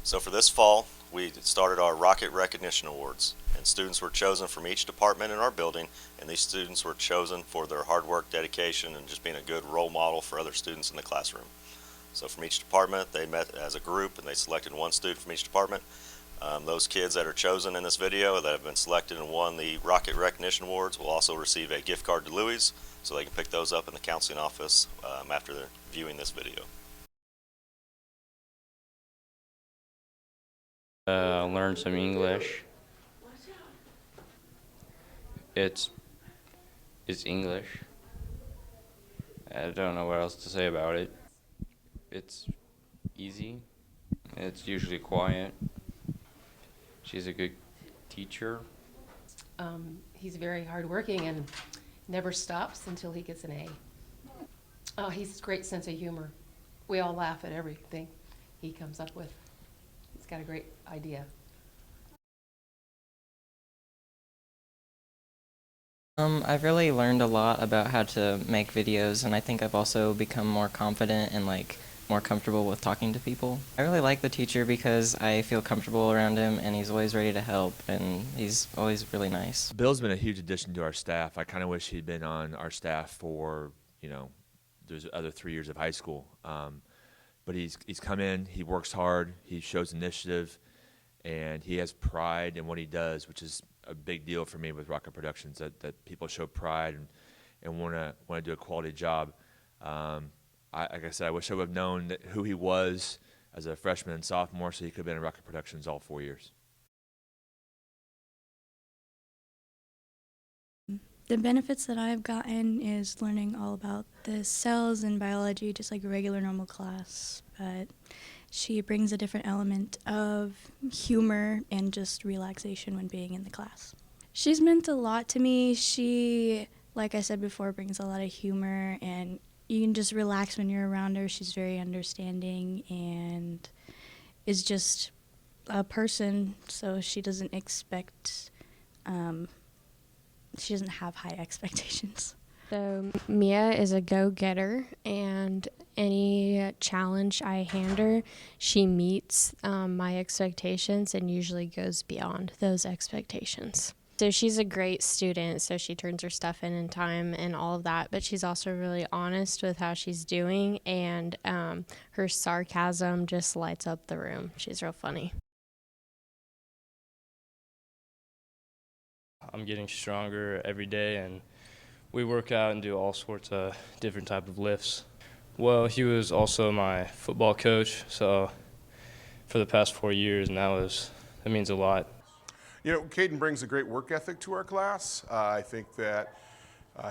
So for this fall, we started our Rocket Recognition Awards, and students were chosen from each department in our building, and these students were chosen for their hard work, dedication, and just being a good role model for other students in the classroom. So from each department, they met as a group and they selected one student from each department. Those kids that are chosen in this video that have been selected and won the Rocket Recognition Awards will also receive a gift card to Louis, so they can pick those up in the counseling office after they're viewing this video. Learn some English. It's English. I don't know what else to say about it. It's easy. It's usually quiet. She's a good teacher. He's very hardworking and never stops until he gets an A. Oh, he's a great sense of humor. We all laugh at everything he comes up with. He's got a great idea. I've really learned a lot about how to make videos, and I think I've also become more confident and more comfortable with talking to people. I really like the teacher because I feel comfortable around him, and he's always ready to help, and he's always really nice. Bill's been a huge addition to our staff. I kind of wish he'd been on our staff for, those other 3 years of high school. But he's come in, he works hard, he shows initiative, and he has pride in what he does, which is a big deal for me with Rocket Productions, that people show pride and want to do a quality job. Like I said, I wish I would have known who he was as a freshman and sophomore, so he could have been in Rocket Productions all 4 years. The benefits that I've gotten is learning all about the cells and biology, just like a regular normal class, but she brings a different element of humor and just relaxation when being in the class. She's meant a lot to me. She, like I said before, brings a lot of humor, and you can just relax when you're around her. She's very understanding and is just a person, so she doesn't expect, she doesn't have high expectations. So Mia is a go-getter, and any challenge I hand her, she meets my expectations and usually goes beyond those expectations. So she's a great student, so she turns her stuff in time and all of that, but she's also really honest with how she's doing, and her sarcasm just lights up the room. She's real funny. I'm getting stronger every day, and we work out and do all sorts of different type of lifts. Well, he was also my football coach, so for the past 4 years, and that means a lot. Caden brings a great work ethic to our class. I think that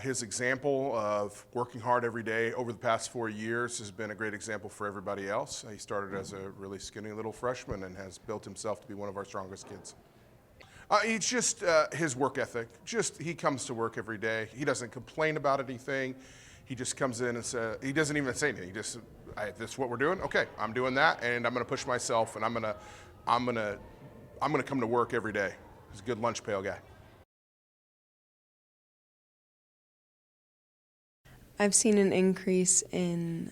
his example of working hard every day over the past 4 years has been a great example for everybody else. He started as a really skinny little freshman and has built himself to be one of our strongest kids. It's just his work ethic. He comes to work every day. He doesn't complain about anything. He just comes in and says, he doesn't even say anything. This is what we're doing. Okay, I'm doing that, and I'm going to push myself, and I'm going to come to work every day. He's a good lunch pail guy. I've seen an increase in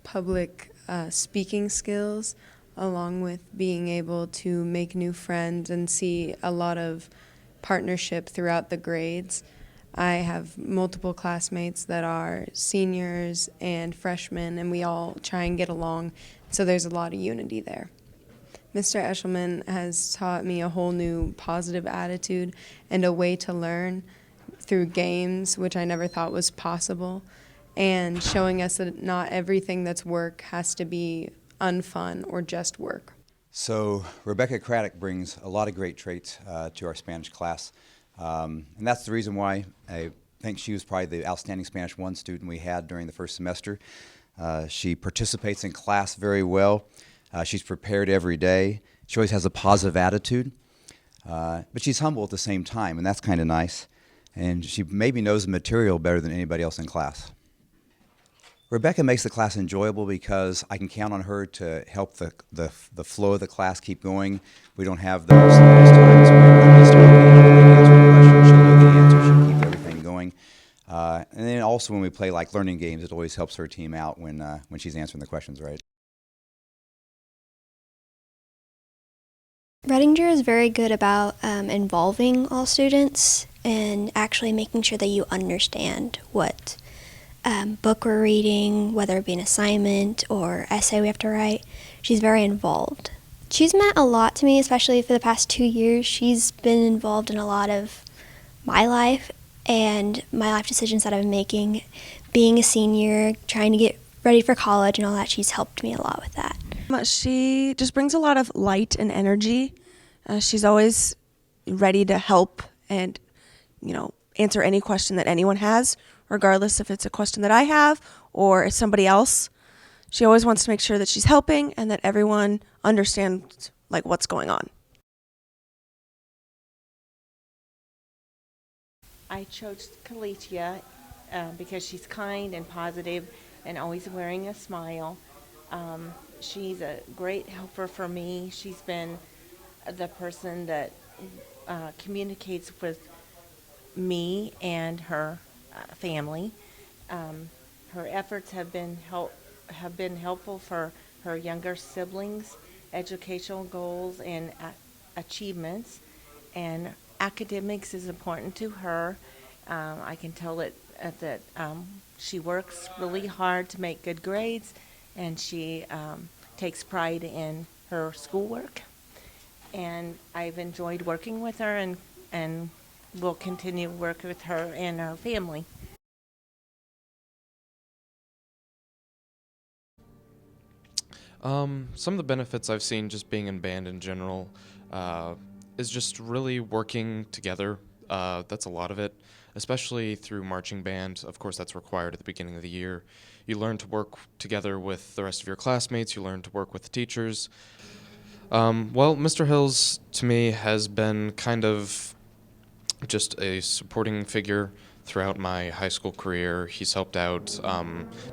public speaking skills, along with being able to make new friends and see a lot of partnership throughout the grades. I have multiple classmates that are seniors and freshmen, and we all try and get along, so there's a lot of unity there. Mr. Eshelman has taught me a whole new positive attitude and a way to learn through games, which I never thought was possible, and showing us that not everything that's work has to be unfun or just work. So Rebecca CRADDOCK brings a lot of great traits to our Spanish class, and that's the reason why I think she was probably the outstanding Spanish 1 student we had during the first semester. She participates in class very well. She's prepared every day. She always has a positive attitude, but she's humble at the same time, and that's kind of nice. And she maybe knows the material better than anybody else in class. Rebecca makes the class enjoyable because I can count on her to help the flow of the class keep going. We don't have those times when we start answering a question, she'll know the answer, she'll keep everything going. And then also when we play like learning games, it always helps her team out when she's answering the questions right. Redinger is very good about involving all students and actually making sure that you understand what book we're reading, whether it be an assignment or essay we have to write. She's very involved. She's meant a lot to me, especially for the past 2 years. She's been involved in a lot of my life and my life decisions that I've been making. Being a senior, trying to get ready for college and all that, she's helped me a lot with that. She just brings a lot of light and energy. She's always ready to help and, answer any question that anyone has, regardless if it's a question that I have or it's somebody else. She always wants to make sure that she's helping and that everyone understands what's going on. I chose KYLESIA because she's kind and positive and always wearing a smile. She's a great helper for me. She's been the person that communicates with me and her family. Her efforts have been helpful for her younger siblings' educational goals and achievements, and academics is important to her. I can tell that she works really hard to make good grades, and she takes pride in her schoolwork. And I've enjoyed working with her and will continue to work with her and her family. Some of the benefits I've seen just being in band in general is just really working together. That's a lot of it, especially through marching band. Of course, that's required at the beginning of the year. You learn to work together with the rest of your classmates. You learn to work with the teachers. Well, Mr. Hills, to me, has been kind of just a supporting figure throughout my high school career. He's helped out,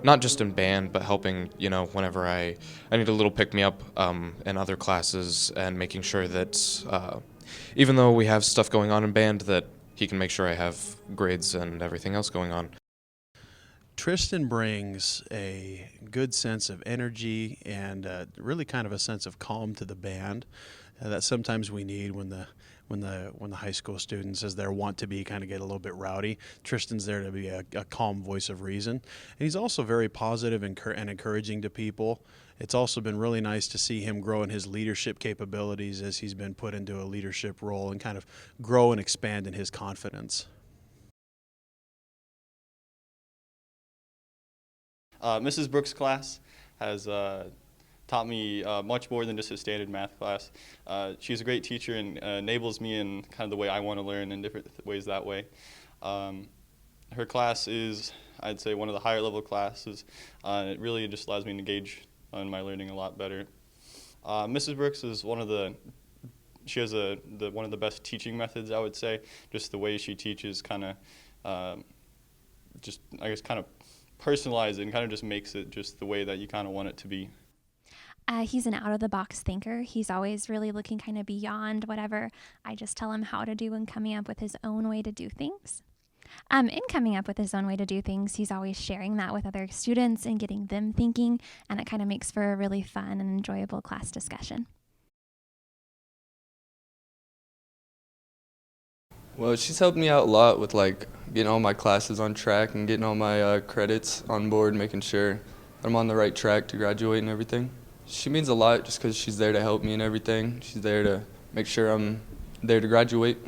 not just in band, but helping, whenever I need a little pick-me-up in other classes, and making sure that even though we have stuff going on in band, that he can make sure I have grades and everything else going on. Tristan brings a good sense of energy and really kind of a sense of calm to the band that sometimes we need when the high school students, as they want to be, kind of get a little bit rowdy. Tristan's there to be a calm voice of reason, and he's also very positive and encouraging to people. It's also been really nice to see him grow in his leadership capabilities as he's been put into a leadership role and kind of grow and expand in his confidence. Mrs. Brooks' class has taught me much more than just a standard math class. She's a great teacher and enables me in kind of the way I want to learn in different ways that way. Her class is, I'd say, one of the higher level classes. It really just allows me to engage in my learning a lot better. Mrs. Brooks is one of the best teaching methods, I would say. Just the way she teaches kind of personalize it and kind of just makes it just the way that you kind of want it to be. He's an out-of-the-box thinker. He's always really looking kind of beyond whatever I just tell him how to do and coming up with his own way to do things. In coming up with his own way to do things, he's always sharing that with other students and getting them thinking, and it kind of makes for a really fun and enjoyable class discussion. Well, she's helped me out a lot with getting all my classes on track and getting all my credits on board, making sure I'm on the right track to graduate and everything. She means a lot just because she's there to help me and everything. She's there to make sure I'm there to graduate.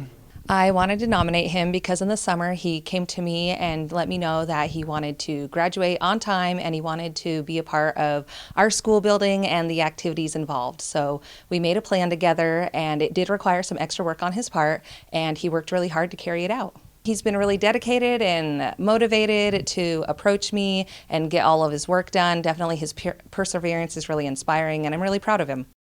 I wanted to nominate him because in the summer he came to me and let me know that he wanted to graduate on time and he wanted to be a part of our school building and the activities involved. So we made a plan together, and it did require some extra work on his part, and he worked really hard to carry it out. He's been really dedicated and motivated to approach me and get all of his work done. Definitely his perseverance is really inspiring, and I'm really proud of him.